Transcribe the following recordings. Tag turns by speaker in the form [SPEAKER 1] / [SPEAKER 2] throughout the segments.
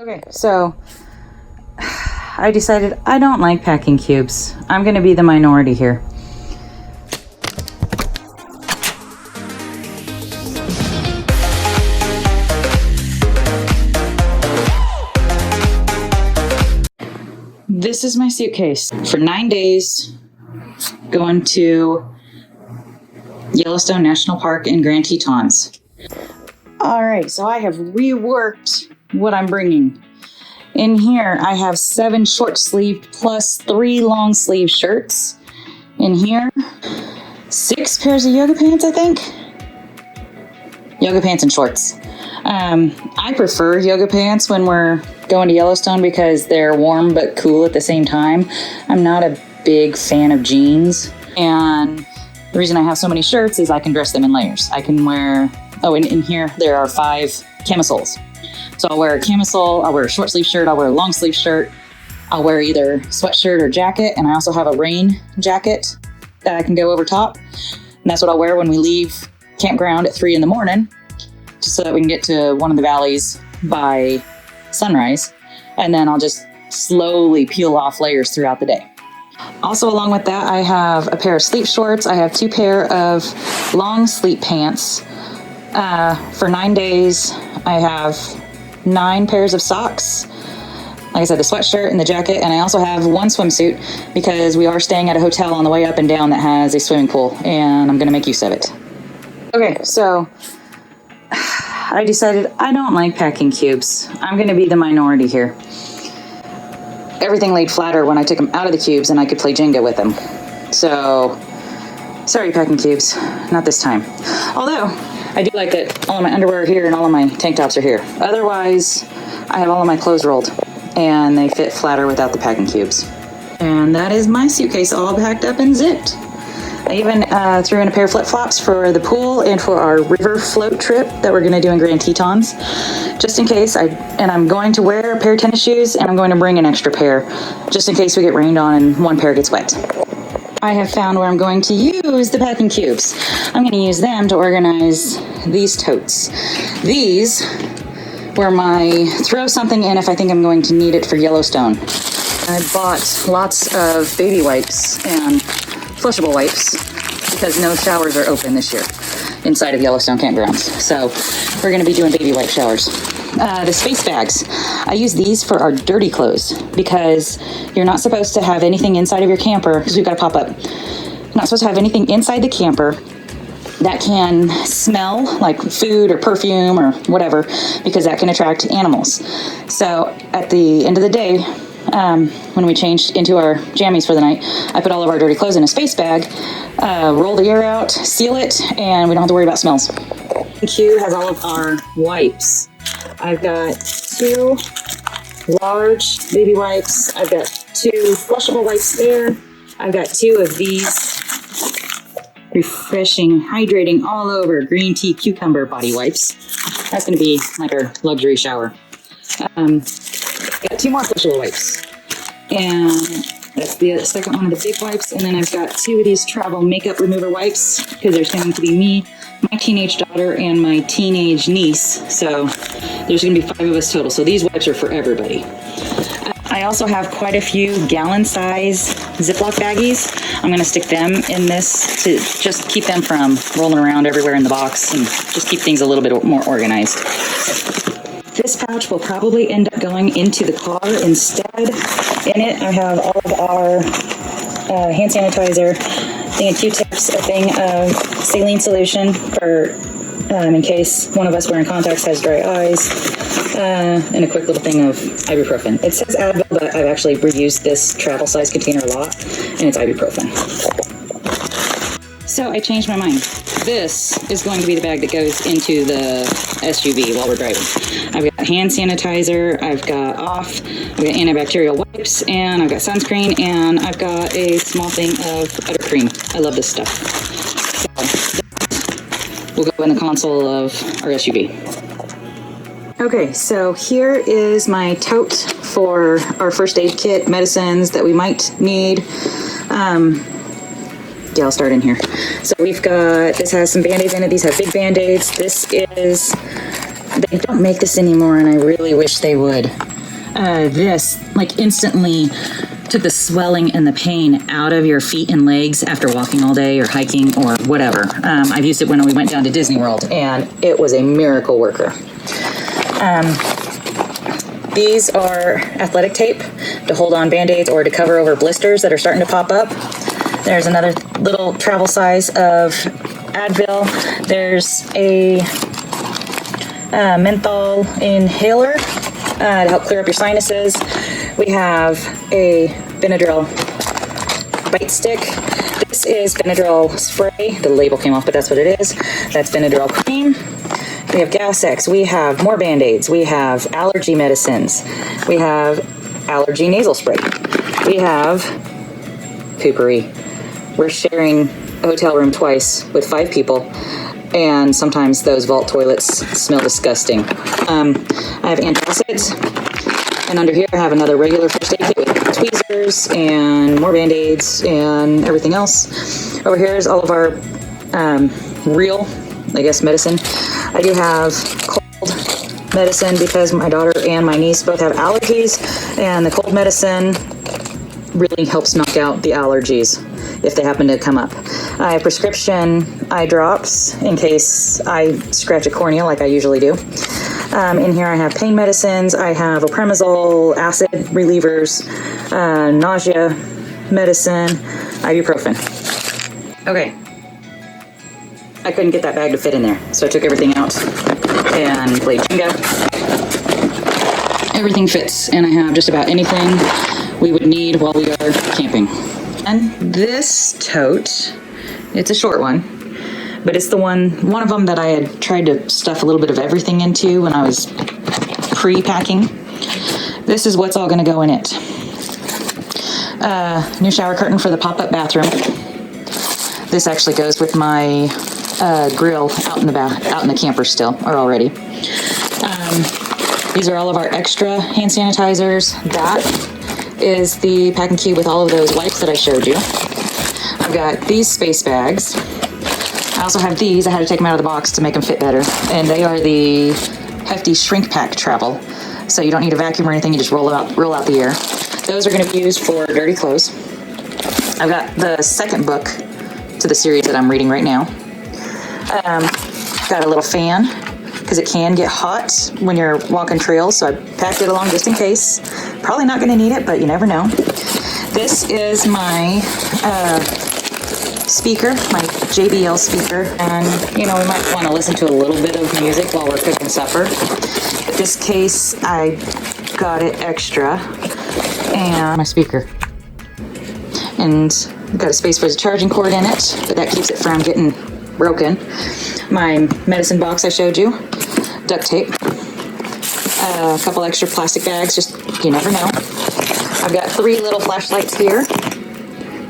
[SPEAKER 1] Okay, so I decided I don't like packing cubes. I'm going to be the minority here. This is my suitcase for 9 days going to Yellowstone National Park in Grand Tetons. All right, so I have reworked what I'm bringing. In here, I have 7 short sleeved plus 3 long sleeve shirts. In here, 6 pairs of yoga pants, I think. Yoga pants and shorts. I prefer yoga pants when we're going to Yellowstone because they're warm but cool at the same time. I'm not a big fan of jeans. And the reason I have so many shirts is I can dress them in layers. I can wear, and in here there are 5 camisoles. So I'll wear a camisole, I'll wear a short sleeve shirt, I'll wear a long sleeve shirt, I'll wear either sweatshirt or jacket, and I also have a rain jacket that I can go over top. And that's what I'll wear when we leave campground at 3 in the morning, just so that we can get to one of the valleys by sunrise. And then I'll just slowly peel off layers throughout the day. Also, along with that, I have a pair of sleep shorts. I have 2 pair of long sleep pants. For 9 days, I have 9 pairs of socks. Like I said, the sweatshirt and the jacket, and I also have 1 swimsuit because we are staying at a hotel on the way up and down that has a swimming pool, and I'm going to make use of it. Okay, so I decided I don't like packing cubes. I'm going to be the minority here. Everything laid flatter when I took them out of the cubes and I could play Jenga with them. So, sorry packing cubes, not this time. Although, I do like that all of my underwear are here and all of my tank tops are here. Otherwise, I have all of my clothes rolled and they fit flatter without the packing cubes. And that is my suitcase all packed up and zipped. I even threw in a pair of flip-flops for the pool and for our river float trip that we're going to do in Grand Tetons, just in case. I'm going to wear a pair of tennis shoes, and I'm going to bring an extra pair, just in case we get rained on and one pair gets wet. I have found where I'm going to use the packing cubes. I'm going to use them to organize these totes. These were my throw something in if I think I'm going to need it for Yellowstone. I bought lots of baby wipes and flushable wipes because no showers are open this year inside of Yellowstone campgrounds. So we're going to be doing baby wipe showers. The space bags, I use these for our dirty clothes because you're not supposed to have anything inside of your camper, because we've got a pop-up. You're not supposed to have anything inside the camper that can smell like food or perfume or whatever, because that can attract animals. So at the end of the day, when we changed into our jammies for the night, I put all of our dirty clothes in a space bag, roll the air out, seal it, and we don't have to worry about smells. Q has all of our wipes. I've got 2 large baby wipes. I've got 2 flushable wipes there. I've got 2 of these refreshing, hydrating, all over green tea cucumber body wipes. That's going to be like our luxury shower. Got 2 more flushable wipes, and that's the second one of the big wipes. And then I've got 2 of these travel makeup remover wipes because there's going to be me, my teenage daughter, and my teenage niece. So there's going to be 5 of us total. So these wipes are for everybody. I also have quite a few gallon-size Ziploc baggies. I'm going to stick them in this to just keep them from rolling around everywhere in the box and just keep things a little bit more organized. This pouch will probably end up going into the car instead. In it, I have all of our hand sanitizer, a thing of Q-tips, a thing of saline solution for in case one of us wearing contacts has dry eyes, and a quick little thing of ibuprofen. It says Advil, but I've actually reused this travel size container a lot, and it's ibuprofen. So I changed my mind. This is going to be the bag that goes into the SUV while we're driving. I've got hand sanitizer, I've got I've got antibacterial wipes, and I've got sunscreen, and I've got a small thing of buttercream. I love this stuff. So we'll go in the console of our SUV. Okay, so here is my tote for our first aid kit, medicines that we might need. Yeah, I'll start in here. So we've got, this has some Band-Aids in it. These have big Band-Aids. This is They don't make this anymore, and I really wish they would. This, like, instantly took the swelling and the pain out of your feet and legs after walking all day or hiking or whatever. I've used it when we went down to Disney World, and it was a miracle worker. These are athletic tape to hold on Band-Aids or to cover over blisters that are starting to pop up. There's another little travel size of Advil. There's a menthol inhaler to help clear up your sinuses. We have a Benadryl bite stick. This is Benadryl spray. The label came off, but that's what it is. That's Benadryl cream. We have Gas X. We have more Band-Aids. We have allergy medicines. We have allergy nasal spray. We have poopery. We're sharing a hotel room twice with 5 people, and sometimes those vault toilets smell disgusting. I have antacids, and under here I have another regular first aid kit with tweezers and more Band-Aids and everything else. Over here is all of our real, I guess, medicine. I do have cold medicine because my daughter and my niece both have allergies, and the cold medicine really helps knock out the allergies if they happen to come up. I have prescription eye drops in case I scratch a cornea like I usually do. In here I have pain medicines. I have omeprazole, acid relievers, nausea medicine, ibuprofen. Okay. I couldn't get that bag to fit in there, so I took everything out and played Jenga. Everything fits, and I have just about anything we would need while we are camping. And this tote, it's a short one, but it's the one of them that I had tried to stuff a little bit of everything into when I was pre-packing. This is what's all going to go in it. New shower curtain for the pop-up bathroom. This actually goes with my grill out in the camper still, or already. These are all of our extra hand sanitizers. That is the packing cube with all of those wipes that I showed you. I've got these space bags. I also have these. I had to take them out of the box to make them fit better. And they are the hefty shrink pack travel. So you don't need a vacuum or anything. You just roll out the air. Those are going to be used for dirty clothes. I've got the second book to the series that I'm reading right now. Got a little fan because it can get hot when you're walking trails, so I packed it along just in case. Probably not going to need it, but you never know. This is my speaker, my JBL speaker, and you know, we might want to listen to a little bit of music while we're cooking supper. In this case, I got it extra, and my speaker. And got a space for the charging cord in it, but that keeps it from getting broken. My medicine box I showed you, duct tape, a couple extra plastic bags, just you never know. I've got 3 little flashlights here.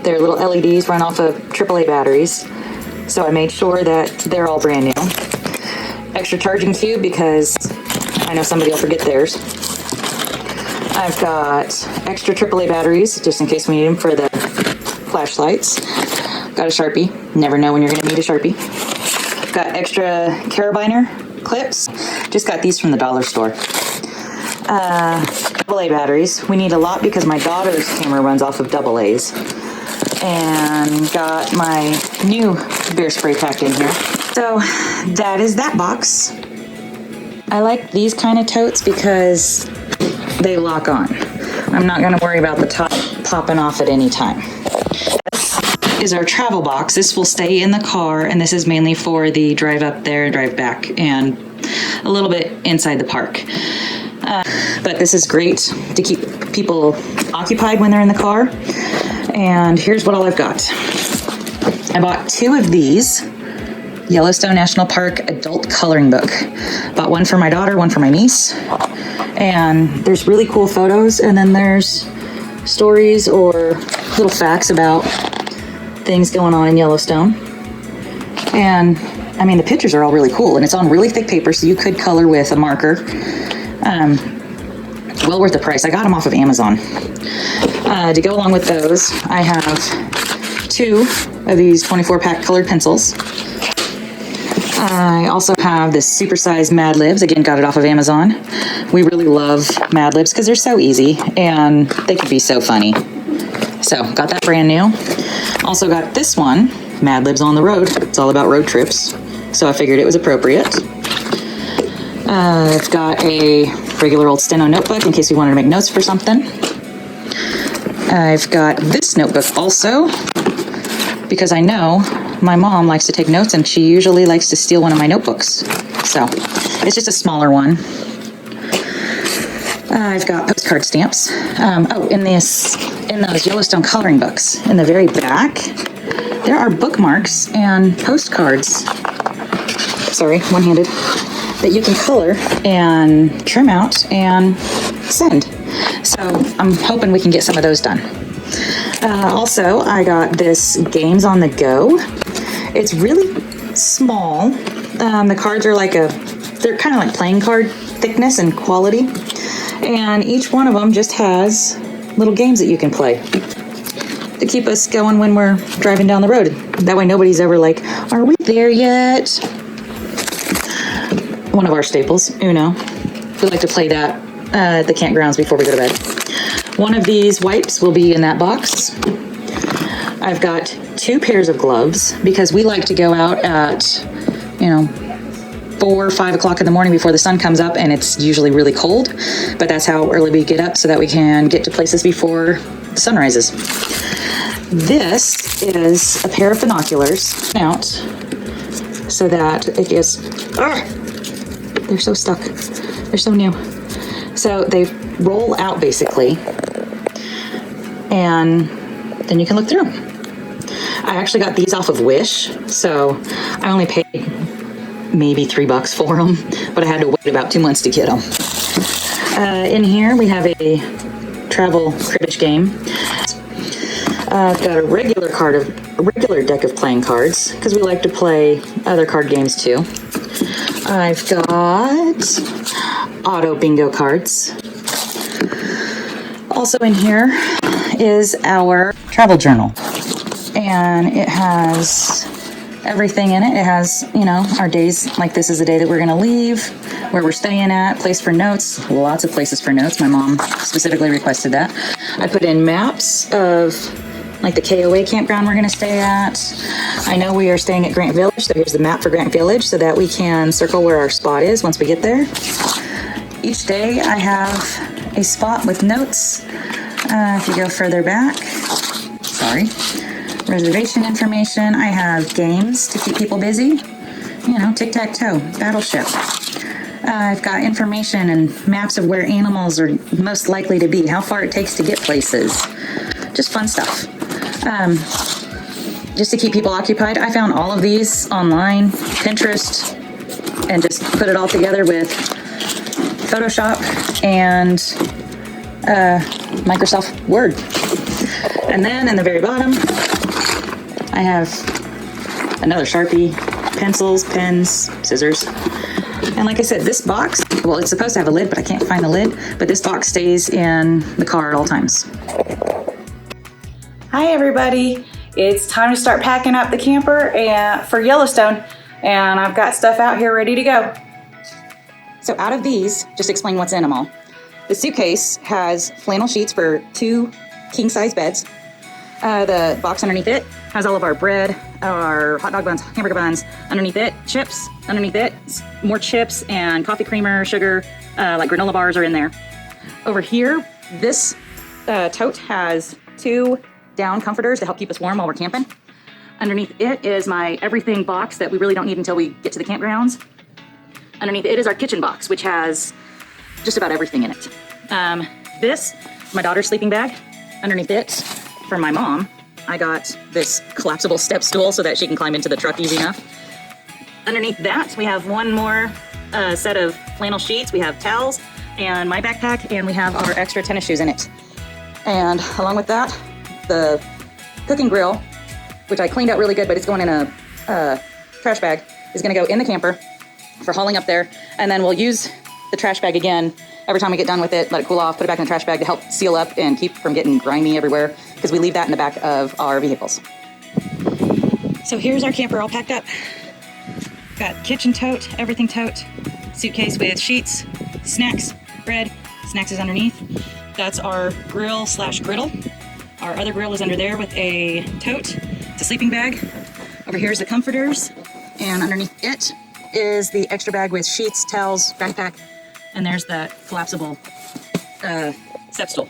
[SPEAKER 1] They're little LEDs run off of AAA batteries, so I made sure that they're all brand new. Extra charging cube because I know somebody will forget theirs. I've got extra AAA batteries just in case we need them for the flashlights. Got a Sharpie. Never know when you're going to need a Sharpie. Got extra carabiner clips. Just got these from the dollar store. AA batteries. We need a lot because my daughter's camera runs off of AA's. And got my new bear spray packed in here. So that is that box. I like these kind of totes because they lock on. I'm not going to worry about the top popping off at any time. This is our travel box. This will stay in the car, and this is mainly for the drive up there, drive back, and a little bit inside the park. But this is great to keep people occupied when they're in the car. And here's what all I've got. I bought 2 of these Yellowstone National Park adult coloring book. Bought one for my daughter, one for my niece. And there's really cool photos, and then there's stories or little facts about things going on in Yellowstone. And I mean, the pictures are all really cool, and it's on really thick paper, so you could color with a marker. Well worth the price. I got them off of Amazon. To go along with those, I have 2 of these 24-pack colored pencils. I also have this supersized Mad Libs. Again, got it off of Amazon. We really love Mad Libs because they're so easy and they can be so funny. So, got that brand new. Also got this one, Mad Libs on the Road. It's all about road trips. So I figured it was appropriate. I've got a regular old steno notebook in case we wanted to make notes for something. I've got this notebook also because I know my mom likes to take notes and she usually likes to steal one of my notebooks. So it's just a smaller one. I've got postcard stamps. In those Yellowstone coloring books, in the very back, there are bookmarks and postcards. Sorry, one-handed. That you can color and trim out and send. So I'm hoping we can get some of those done. Also, I got this Games on the Go. It's really small. The cards are they're kind of like playing card thickness and quality. And each one of them just has little games that you can play to keep us going when we're driving down the road. That way nobody's ever like, are we there yet? One of our staples, Uno. We like to play that at the campgrounds before we go to bed. One of these wipes will be in that box. I've got 2 pairs of gloves because we like to go out at, 4 or 5 o'clock in the morning before the sun comes up, and it's usually really cold, but that's how early we get up so that we can get to places before the sun rises. This is a pair of binoculars out so that it gets, they're so stuck. They're so new. So they roll out basically, and then you can look through them. I actually got these off of Wish, so I only paid maybe $3 for them, but I had to wait about 2 months to get them. In here we have a travel cribbage game. I've got a regular deck of playing cards because we like to play other card games too. I've got auto bingo cards. Also in here is our travel journal, and it has everything in it. It has, our days, like this is the day that we're going to leave, where we're staying at, place for notes, lots of places for notes. My mom specifically requested that. I put in maps of like the KOA campground we're going to stay at. I know we are staying at Grant Village, so here's the map for Grant Village so that we can circle where our spot is once we get there. Each day I have a spot with notes. If you go further back, reservation information. I have games to keep people busy. Tic-tac-toe, battleship. I've got information and maps of where animals are most likely to be, how far it takes to get places. Just fun stuff. Just to keep people occupied. I found all of these online, Pinterest, and just put it all together with Photoshop and Microsoft Word. And then in the very bottom, I have another Sharpie, pencils, pens, scissors. And like I said, this box, well, it's supposed to have a lid, but I can't find the lid, but this box stays in the car at all times.
[SPEAKER 2] Hi everybody, it's time to start packing up the camper for Yellowstone, and I've got stuff out here ready to go.
[SPEAKER 1] So out of these, just explain what's in them all. The suitcase has flannel sheets for 2 king-size beds. The box underneath it has all of our bread, our hot dog buns, hamburger buns. Underneath it, chips. Underneath it, more chips and coffee creamer, sugar, like granola bars are in there. Over here, this tote has 2 down comforters to help keep us warm while we're camping. Underneath it is my everything box that we really don't need until we get to the campgrounds. Underneath it is our kitchen box, which has just about everything in it. This, my daughter's sleeping bag. Underneath it, for my mom, I got this collapsible step stool so that she can climb into the truck easy enough. Underneath that, we have one more set of flannel sheets. We have towels and my backpack, and we have our extra tennis shoes in it. And along with that, the cooking grill, which I cleaned out really good, but it's going in a trash bag, is going to go in the camper for hauling up there. And then we'll use the trash bag again every time we get done with it, let it cool off, put it back in the trash bag to help seal up and keep from getting grimy everywhere, because we leave that in the back of our vehicles. So here's our camper all packed up. Got kitchen tote, everything tote, suitcase with sheets, snacks, bread. Snacks is underneath. That's our grill slash griddle. Our other grill is under there with a tote. It's a sleeping bag. Over here is the comforters, and underneath it is the extra bag with sheets, towels, backpack, and there's that collapsible step stool.